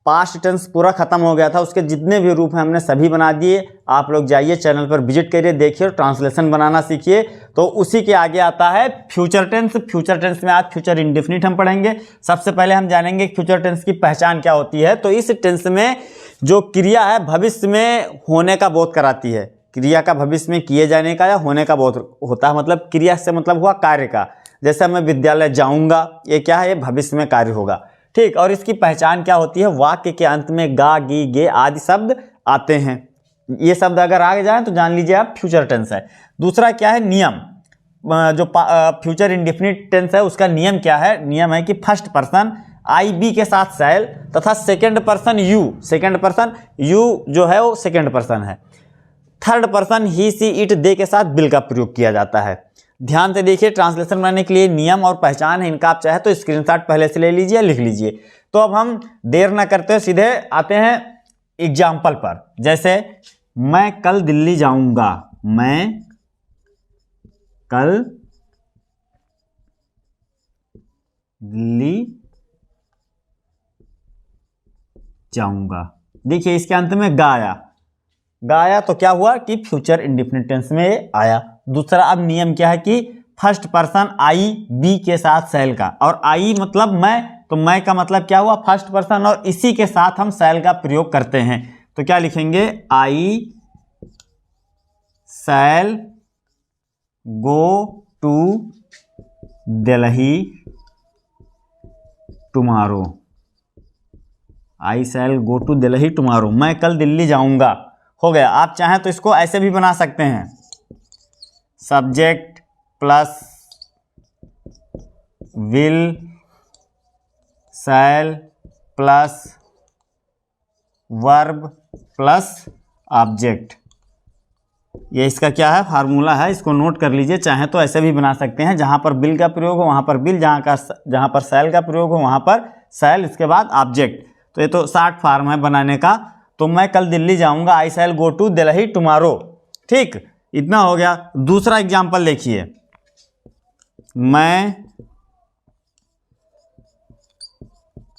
Past tense पूरा खत्म हो गया था, उसके जितने भी रूप हैं हमने सभी बना दिए। आप लोग जाइए चैनल पर विजिट करिए, देखिए और ट्रांसलेशन बनाना सीखिए। तो उसी के आगे आता है फ्यूचर टेंस। फ्यूचर टेंस में आज फ्यूचर इंडेफिनिट हम पढ़ेंगे। सबसे पहले हम जानेंगे फ्यूचर टेंस की पहचान क्या होती है। तो इस टेंस में जो क्रिया है भविष्य में होने का बोध कराती है। क्रिया का भविष्य में किए जाने का या होने का बोध होता है, मतलब क्रिया से मतलब हुआ कार्य का। जैसे मैं विद्यालय जाऊंगा, ये क्या है, ये भविष्य में कार्य होगा, ठीक। और इसकी पहचान क्या होती है, वाक्य के अंत में गा, गी, गे आदि शब्द आते हैं। ये शब्द अगर आ जाए तो जान लीजिए आप फ्यूचर टेंस है। दूसरा क्या है, नियम। जो फ्यूचर इंडेफिनिट टेंस है उसका नियम क्या है, नियम है कि फर्स्ट पर्सन आई बी के साथ शैल तथा second person you, second person you जो है वो सेकंड पर्सन है। Third person he, she, it, they के साथ बिल का प्रयोग किया जाता है। ध्यान से देखिए, ट्रांसलेशन बनाने के लिए नियम और पहचान है इनका, आप चाहे तो स्क्रीनशॉट पहले से ले लीजिए, लिख लीजिए। तो अब हम देर ना करते हुए सीधे आते हैं एग्जाम्पल पर। जैसे मैं कल दिल्ली जाऊंगा, मैं कल दिल्ली जाऊंगा। देखिए इसके अंत में गाया, गाया तो क्या हुआ कि फ्यूचर इंडेफिनिट टेंस में आया। दूसरा अब नियम क्या है कि फर्स्ट पर्सन आई बी के साथ शैल का, और आई मतलब मैं, तो मैं का मतलब क्या हुआ, फर्स्ट पर्सन, और इसी के साथ हम शैल का प्रयोग करते हैं। तो क्या लिखेंगे, I shall go to Delhi tomorrow, I shall go to Delhi tomorrow, मैं कल दिल्ली जाऊंगा। हो गया। आप चाहें तो इसको ऐसे भी बना सकते हैं, subject plus will shell plus verb plus object. ये इसका क्या है, फार्मूला है, इसको नोट कर लीजिए। चाहे तो ऐसे भी बना सकते हैं, जहां पर बिल का प्रयोग हो वहां पर बिल, जहां पर शैल का प्रयोग हो वहां पर शैल, इसके बाद ऑब्जेक्ट। तो ये तो शॉर्ट फॉर्म है बनाने का। तो मैं कल दिल्ली जाऊंगा, आई shall go to Delhi tomorrow, ठीक। इतना हो गया। दूसरा एग्जाम्पल देखिए, मैं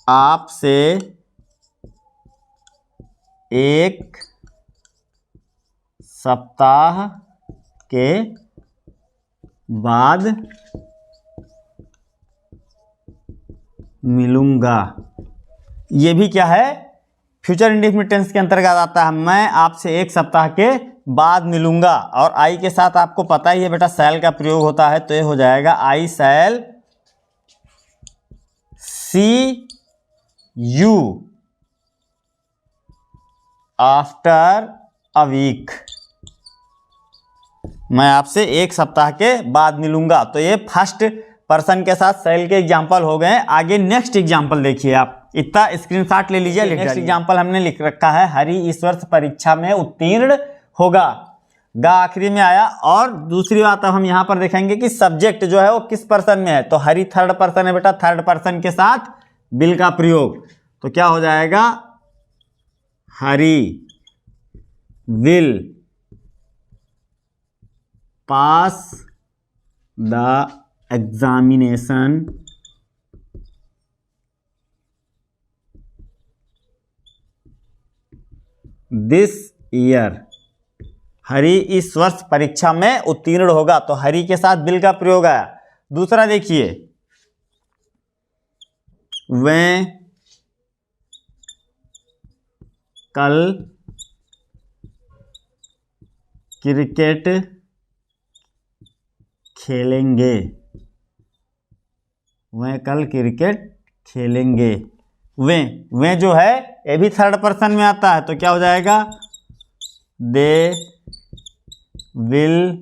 आपसे एक सप्ताह के बाद मिलूंगा। ये भी क्या है, फ्यूचर इंडेफिनिट टेंस के अंतर्गत आता है। मैं आपसे एक सप्ताह के बाद मिलूंगा, और आई के साथ आपको पता ही है बेटा शैल का प्रयोग होता है। तो ये हो जाएगा आई शैल सी यू आफ्टर अ वीक, मैं आपसे एक सप्ताह के बाद मिलूंगा। तो ये फर्स्ट पर्सन के साथ शैल के एग्जाम्पल हो गए। आगे नेक्स्ट एग्जाम्पल देखिए, आप इतना स्क्रीनशॉट ले लीजिए। नेक्स्ट एग्जाम्पल हमने लिख रखा है, हरि इस वर्ष परीक्षा में उत्तीर्ण होगा, गा आखिरी में आया। और दूसरी बात अब हम यहाँ पर देखेंगे कि सब्जेक्ट जो है वो किस पर्सन में है। तो हरि थर्ड पर्सन है बेटा, थर्ड पर्सन के साथ बिल का प्रयोग। तो क्या हो जाएगा, Hari will pass the examination this year, Hari इस वर्ष परीक्षा में उत्तीर्ण होगा। तो हरि के साथ बिल का प्रयोग आया। दूसरा देखिए, वे कल क्रिकेट खेलेंगे, वे कल क्रिकेट खेलेंगे। वे जो है ये भी थर्ड पर्सन में आता है। तो क्या हो जाएगा, they will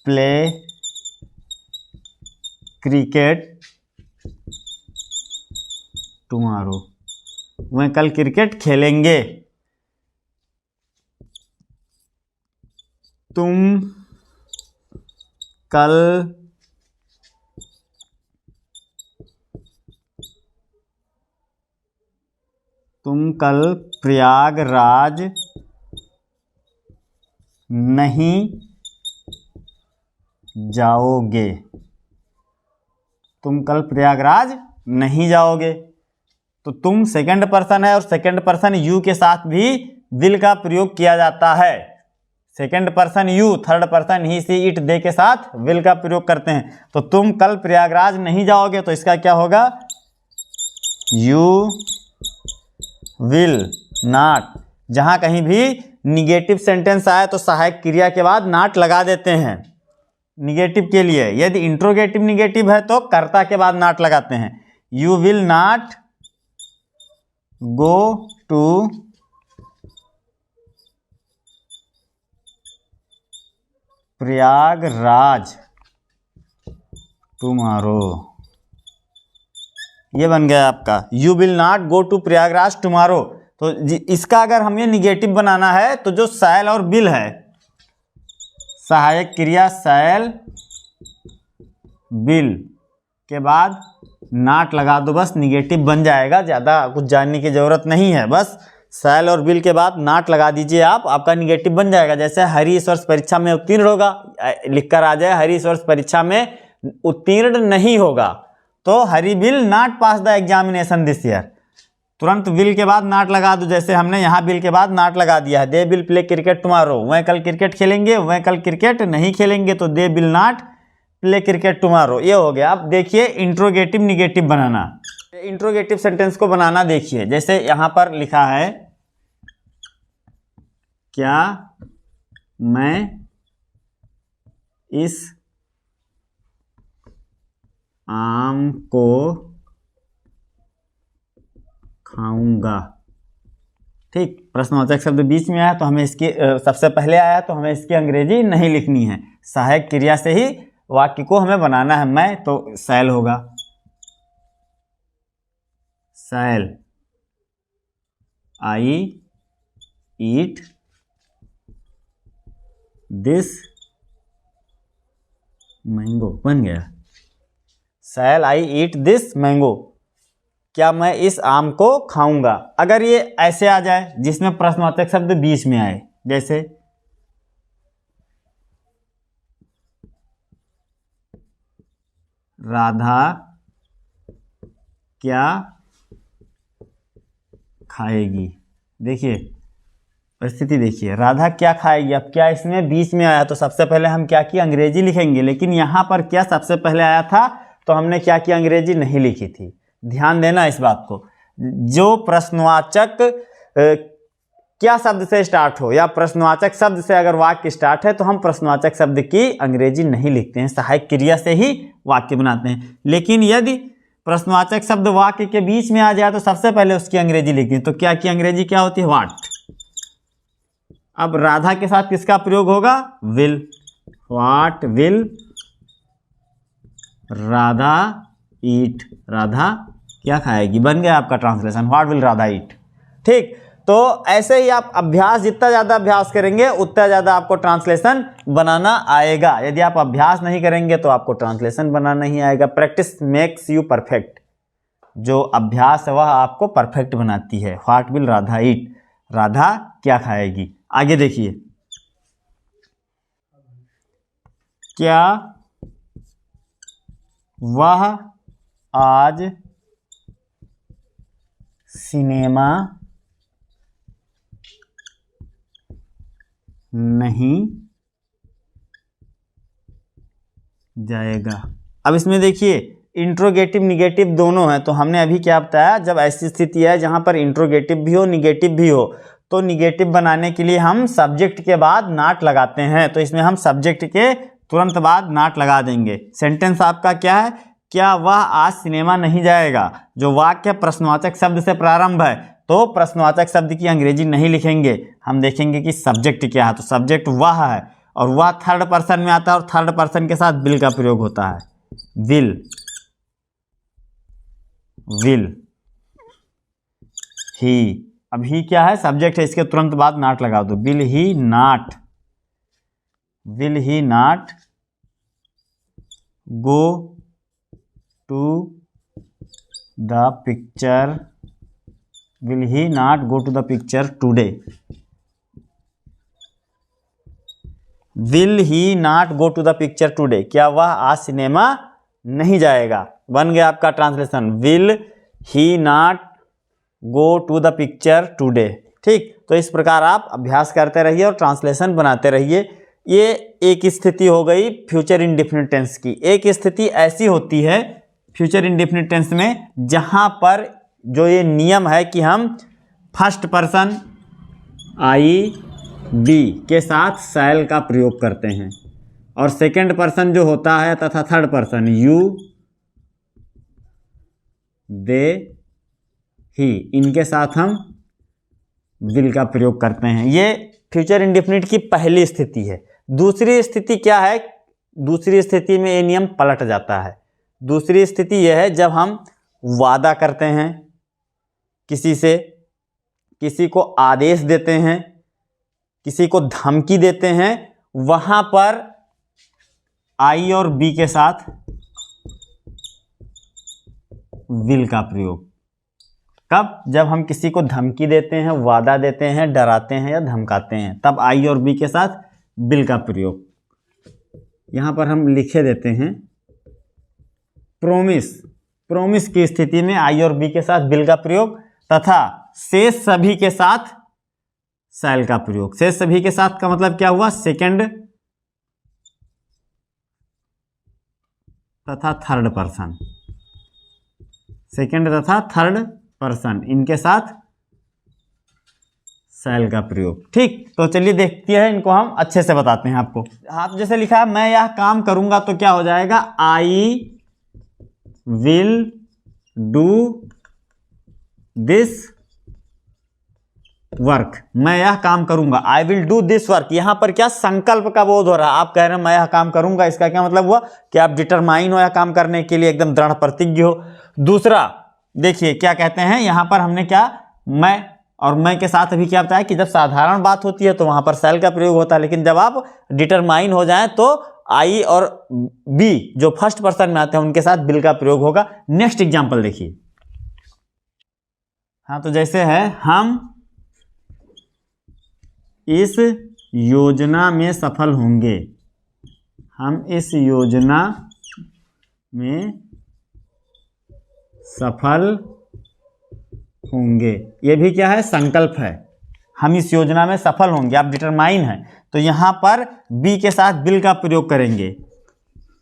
play cricket tomorrow, वे कल क्रिकेट खेलेंगे। तुम कल प्रयागराज नहीं जाओगे, तुम कल प्रयागराज नहीं जाओगे। तो तुम सेकंड पर्सन है और सेकंड पर्सन यू के साथ भी विल का प्रयोग किया जाता है। Second person you, third person he she it they के साथ विल का प्रयोग करते हैं। तो तुम कल प्रयागराज नहीं जाओगे तो इसका क्या होगा, यू विल नॉट। जहां कहीं भी निगेटिव सेंटेंस आए तो सहायक क्रिया के बाद नॉट लगा देते हैं निगेटिव के लिए। यदि इंट्रोगेटिव निगेटिव है तो कर्ता के बाद नॉट लगाते हैं। You will not go to Prayagraj tomorrow. ये बन गया आपका you will not go to Prayagraj tomorrow. तो इसका अगर हमें निगेटिव बनाना है तो जो शैल और विल है, सहायक क्रिया शैल विल के बाद नॉट लगा दो, बस निगेटिव बन जाएगा। ज़्यादा कुछ जानने की ज़रूरत नहीं है, बस शैल और विल के बाद नॉट लगा दीजिए आप, आपका निगेटिव बन जाएगा। जैसे हरि इस वर्ष परीक्षा में उत्तीर्ण होगा, लिखकर आ जाए हरि इस वर्ष परीक्षा में उत्तीर्ण नहीं होगा, तो Hari will not pass the examination this year. तुरंत विल के बाद नॉट लगा दो, जैसे हमने यहाँ विल के बाद नॉट लगा दिया है। दे विल प्ले क्रिकेट टुमारो, वह कल क्रिकेट खेलेंगे, वह कल क्रिकेट नहीं खेलेंगे, तो they will not play cricket tomorrow. ये हो गया। अब देखिए इंट्रोगेटिव निगेटिव बनाना, इंट्रोगेटिव सेंटेंस को बनाना देखिए। जैसे यहाँ पर लिखा है, क्या मैं इस आम को खाऊंगा। ठीक, प्रश्नवाचक शब्द बीच में आया तो हमें इसकी सबसे पहले आया तो हमें इसकी अंग्रेजी नहीं लिखनी है, सहायक क्रिया से ही वाक्य को हमें बनाना है। मैं तो शैल होगा, शैल आई ईट दिस मैंगो, बन गया शैल आई ईट दिस मैंगो, क्या मैं इस आम को खाऊंगा। अगर ये ऐसे आ जाए जिसमें प्रश्नवाचक शब्द बीच में आए, जैसे राधा क्या खाएगी, देखिए परिस्थिति देखिए, राधा क्या खाएगी। अब क्या इसमें बीच में आया तो सबसे पहले हम क्या किया, अंग्रेजी लिखेंगे, लेकिन यहाँ पर क्या सबसे पहले आया था तो हमने क्या किया, अंग्रेजी नहीं लिखी थी। ध्यान देना इस बात को। जो प्रश्नवाचक क्या शब्द से स्टार्ट हो या प्रश्नवाचक शब्द से अगर वाक्य स्टार्ट है तो हम प्रश्नवाचक शब्द की अंग्रेजी नहीं लिखते हैं, सहायक क्रिया से ही वाक्य बनाते हैं। लेकिन यदि प्रश्नवाचक शब्द वाक्य के बीच में आ जाए तो सबसे पहले उसकी अंग्रेजी लिखते हैं। तो क्या की अंग्रेजी क्या होती है, व्हाट। अब राधा के साथ किसका प्रयोग होगा, विल। व्हाट विल राधा ईट, राधा क्या खाएगी, बन गया आपका ट्रांसलेशन, व्हाट विल राधा ईट। ठीक, तो ऐसे ही आप अभ्यास, जितना ज़्यादा अभ्यास करेंगे उतना ज़्यादा आपको ट्रांसलेशन बनाना आएगा। यदि आप अभ्यास नहीं करेंगे तो आपको ट्रांसलेशन बनाना नहीं आएगा। Practice makes you perfect. जो अभ्यास है वह आपको परफेक्ट बनाती है। व्हाट विल राधा ईट, राधा क्या खाएगी। आगे देखिए, क्या वह आज सिनेमा नहीं जाएगा। अब इसमें देखिए इंट्रोगेटिव निगेटिव दोनों हैं, तो हमने अभी क्या बताया, जब ऐसी स्थिति है जहां पर इंट्रोगेटिव भी हो निगेटिव भी हो तो निगेटिव बनाने के लिए हम सब्जेक्ट के बाद नॉट लगाते हैं। तो इसमें हम सब्जेक्ट के तुरंत बाद नॉट लगा देंगे। सेंटेंस आपका क्या है, क्या वह आज सिनेमा नहीं जाएगा। जो वाक्य प्रश्नवाचक शब्द से प्रारंभ है तो प्रश्नवाचक शब्द की अंग्रेजी नहीं लिखेंगे, हम देखेंगे कि सब्जेक्ट क्या है। तो सब्जेक्ट वह है और वह थर्ड पर्सन में आता है और थर्ड पर्सन के साथ विल का प्रयोग होता है। Will, will he. अब ही क्या है, सब्जेक्ट है, इसके तुरंत बाद नॉट लगा दो। Will he not, will he not go to the picture, will he not go to the picture today. Will he not go to the picture today, क्या वह आज सिनेमा नहीं जाएगा। बन गया आपका translation, will he not go to the picture today. ठीक, तो इस प्रकार आप अभ्यास करते रहिए और ट्रांसलेशन बनाते रहिए। ये एक स्थिति हो गई फ्यूचर इंडेफिनिट टेंस की। एक स्थिति ऐसी होती है फ्यूचर इंडेफिनिट टेंस में जहां पर जो ये नियम है कि हम फर्स्ट पर्सन आई बी के साथ शैल का प्रयोग करते हैं और सेकंड पर्सन जो होता है तथा थर्ड पर्सन यू दे ही, इनके साथ हम विल का प्रयोग करते हैं। ये फ्यूचर इंडेफिनिट की पहली स्थिति है। दूसरी स्थिति क्या है? दूसरी स्थिति में ये नियम पलट जाता है। दूसरी स्थिति यह है जब हम वादा करते हैं किसी से, किसी को आदेश देते हैं, किसी को धमकी देते हैं, वहां पर आई और बी के साथ विल का प्रयोग। कब? जब हम किसी को धमकी देते हैं, वादा देते हैं, डराते हैं या धमकाते हैं, तब आई और बी के साथ विल का प्रयोग। यहां पर हम लिखे देते हैं प्रोमिस। प्रोमिस की स्थिति में आई और बी के साथ विल का प्रयोग तथा शेष सभी के साथ शैल का प्रयोग। शेष सभी के साथ का मतलब क्या हुआ? सेकंड तथा थर्ड पर्सन, सेकंड तथा थर्ड पर्सन, इनके साथ शैल का प्रयोग। ठीक, तो चलिए देखते हैं, इनको हम अच्छे से बताते हैं आपको। आप जैसे लिखा है मैं यह काम करूंगा, तो क्या हो जाएगा? I will do this work. मैं यह काम करूंगा, I will do this work. यहां पर क्या संकल्प का बोध हो रहा है। आप कह रहे हैं मैं यह काम करूंगा, इसका क्या मतलब हुआ कि आप डिटरमाइन हो यह काम करने के लिए, एकदम दृढ़ प्रतिज्ञ हो। दूसरा देखिए क्या कहते हैं, यहां पर हमने क्या मैं और मैं के साथ अभी क्या बताया कि जब साधारण बात होती है तो वहां पर शैल का प्रयोग होता है, लेकिन जब आप डिटरमाइन हो जाएं तो आई और बी जो फर्स्ट पर्सन में आते हैं उनके साथ विल का प्रयोग होगा। नेक्स्ट एग्जांपल देखिए। हाँ, तो जैसे है हम इस योजना में सफल होंगे, हम इस योजना में सफल होंगे। ये भी क्या है? संकल्प है। हम इस योजना में सफल होंगे, आप डिटरमाइन हैं, तो यहां पर बी के साथ विल का प्रयोग करेंगे।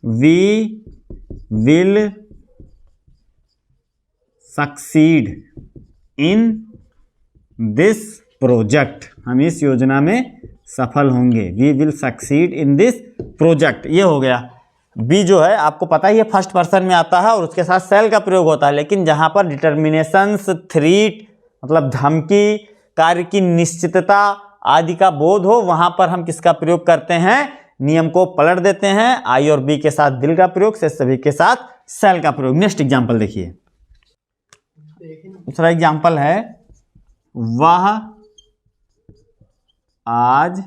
We will succeed in this project. हम इस योजना में सफल होंगे, we will succeed in this project. ये हो गया। बी जो है आपको पता ही है फर्स्ट पर्सन में आता है और उसके साथ शैल का प्रयोग होता है, लेकिन जहां पर डिटर्मिनेशंस, थ्रीट मतलब धमकी, कार्य की निश्चितता आदि का बोध हो, वहां पर हम किसका प्रयोग करते हैं? नियम को पलट देते हैं। आई और बी के साथ विल का प्रयोग, से सभी के साथ शैल का प्रयोग। नेक्स्ट एग्जांपल देखिए। दूसरा एग्जांपल है वह आज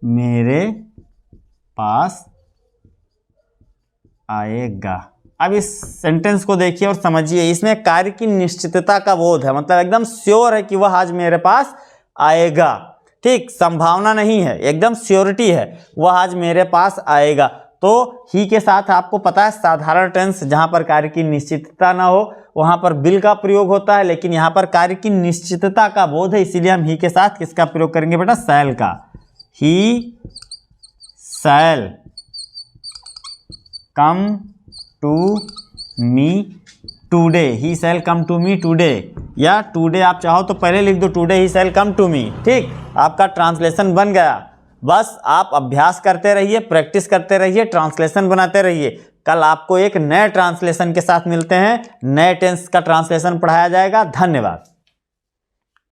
मेरे पास आएगा। अब इस सेंटेंस को देखिए और समझिए, इसमें कार्य की निश्चितता का बोध है, मतलब एकदम श्योर है कि वह आज मेरे पास आएगा। ठीक, संभावना नहीं है, एकदम श्योरिटी है, वह आज मेरे पास आएगा। तो ही के साथ आपको पता है साधारण टेंस जहां पर कार्य की निश्चितता ना हो वहां पर विल का प्रयोग होता है, लेकिन यहां पर कार्य की निश्चितता का बोध है, इसीलिए हम ही के साथ किसका प्रयोग करेंगे बेटा? शैल का। He shall come to me today. He shall come to me today, या टूडे आप चाहो तो पहले लिख दो, today he shall come to मी। ठीक, आपका ट्रांसलेशन बन गया। बस आप अभ्यास करते रहिए, प्रैक्टिस करते रहिए, ट्रांसलेशन बनाते रहिए। कल आपको एक नए ट्रांसलेशन के साथ मिलते हैं, नए टेंस का ट्रांसलेशन पढ़ाया जाएगा। धन्यवाद।